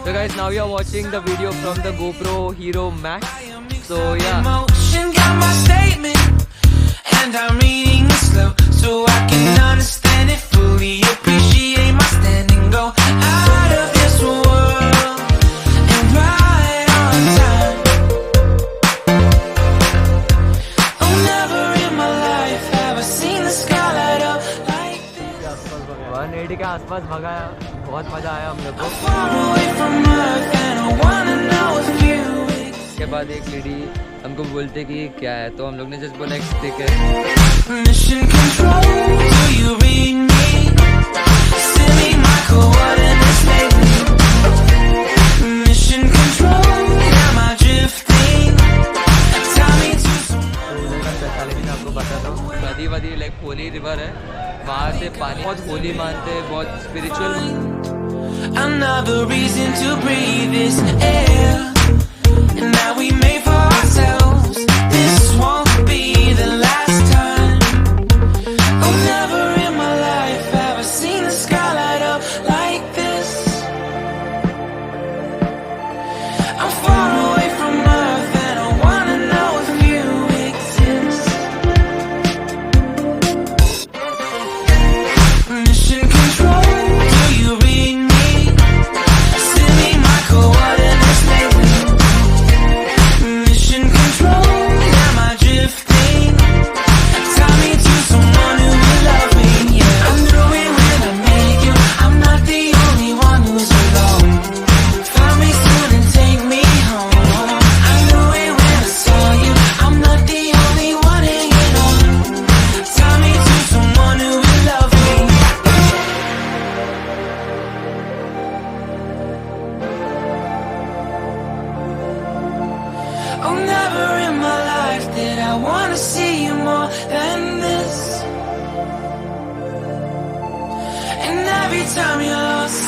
So guys, now we are watching the video from the Gopro Hero Max. So yeah. Emotion got my statement, and I'm reading it slow so I can understand it fully. Appreciate my standing, go out of this world and right on time. Oh, never in my life have I seen the sky light up like this. 180 के आसपास भगाया, बहुत मजा आया हम लोग को। Far away from Earth and I wanna know if you. के बाद एक लेडी हमको बोलते कि क्या है, तो हम लोग ने जस्ट बोला एक स्टिक है। Mission control, do you read me? Send me my coordinates lately. Mission control, am I drifting? Tell me to someone. लेकिन आपको बता दो, नदी वदी लाइक होली रिवर है, वहाँ से पानी बहुत होली मानते हैं, बहुत spiritual. Another reason to breathe this air, and that we made for ourselves. This won't be the last time. Oh, never in my life have I seen the sky light up like this. I'm far away from Earth and I wanna know if you exist. Mission control, do you read me? Send me my coordinates lately. Mission control, am I drifting? Tie me to someone who will love me, yeah. I knew it when I met you, I'm not the only one who's alone. Find me soon and take me home. I knew it when I saw you, I'm not the only one hanging on. Tie me to someone who will love me. Oh, never in my life did I wanna see you more than this. And every time you're lost